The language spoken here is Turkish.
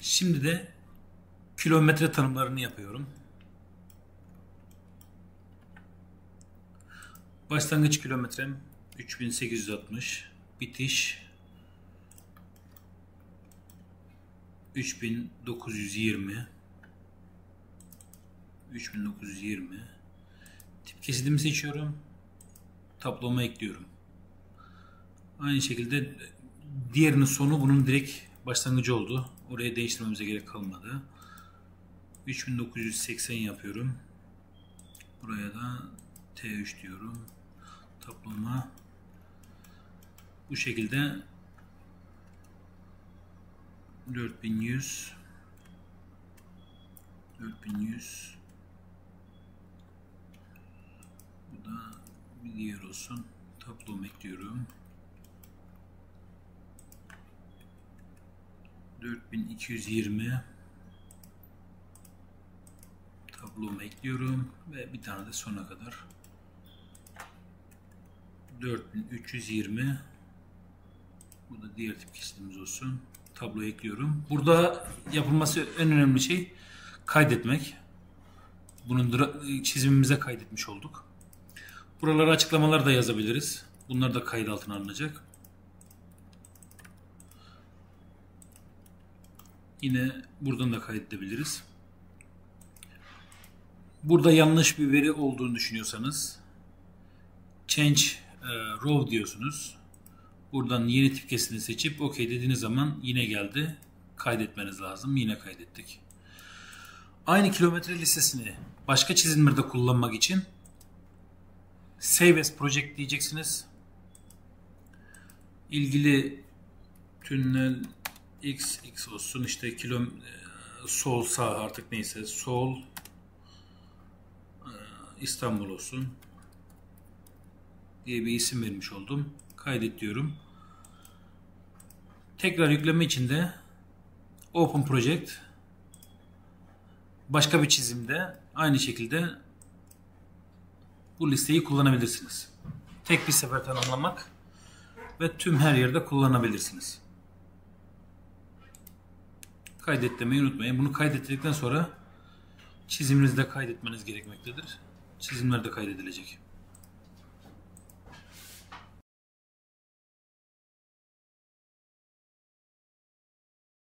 Şimdi de kilometre tanımlarını yapıyorum. Başlangıç kilometrem 3860, bitiş 3920. Tip kesidimi seçiyorum. Tabloma ekliyorum. Aynı şekilde diğerinin sonu bunun direkt başlangıcı oldu. Oraya değiştirmemize gerek kalmadı. 3980 yapıyorum. Buraya da T3 diyorum. Tabloma bu şekilde 4100 bu da bir diğer olsun. Tabloma ekliyorum. 4220 tabloma ekliyorum ve bir tane de sona kadar 4320 bu da diğer tip kesidimiz olsun. Tablo ekliyorum. Burada yapılması en önemli şey kaydetmek. Bunun çizimimize kaydetmiş olduk. Buralara açıklamalar da yazabiliriz. Bunlar da kayıt altına alınacak. Yine buradan da kaydedebiliriz. Burada yanlış bir veri olduğunu düşünüyorsanız Change Row diyorsunuz. Buradan yeni tip kesidini seçip OK dediğiniz zaman yine geldi. Kaydetmeniz lazım. Yine kaydettik. Aynı kilometre listesini başka çizimlerde kullanmak için Save as Project diyeceksiniz. İlgili tünel XX olsun, işte sol sağ artık neyse, sol İstanbul olsun diye bir isim vermiş oldum. Kaydet diyorum. Tekrar yükleme için de Open Project başka bir çizimde aynı şekilde bu listeyi kullanabilirsiniz. Tek bir sefer tanımlamak ve tüm her yerde kullanabilirsiniz. Kaydet demeyi unutmayın. Bunu kaydettikten sonra çiziminizi de kaydetmeniz gerekmektedir. Çizimler de kaydedilecek.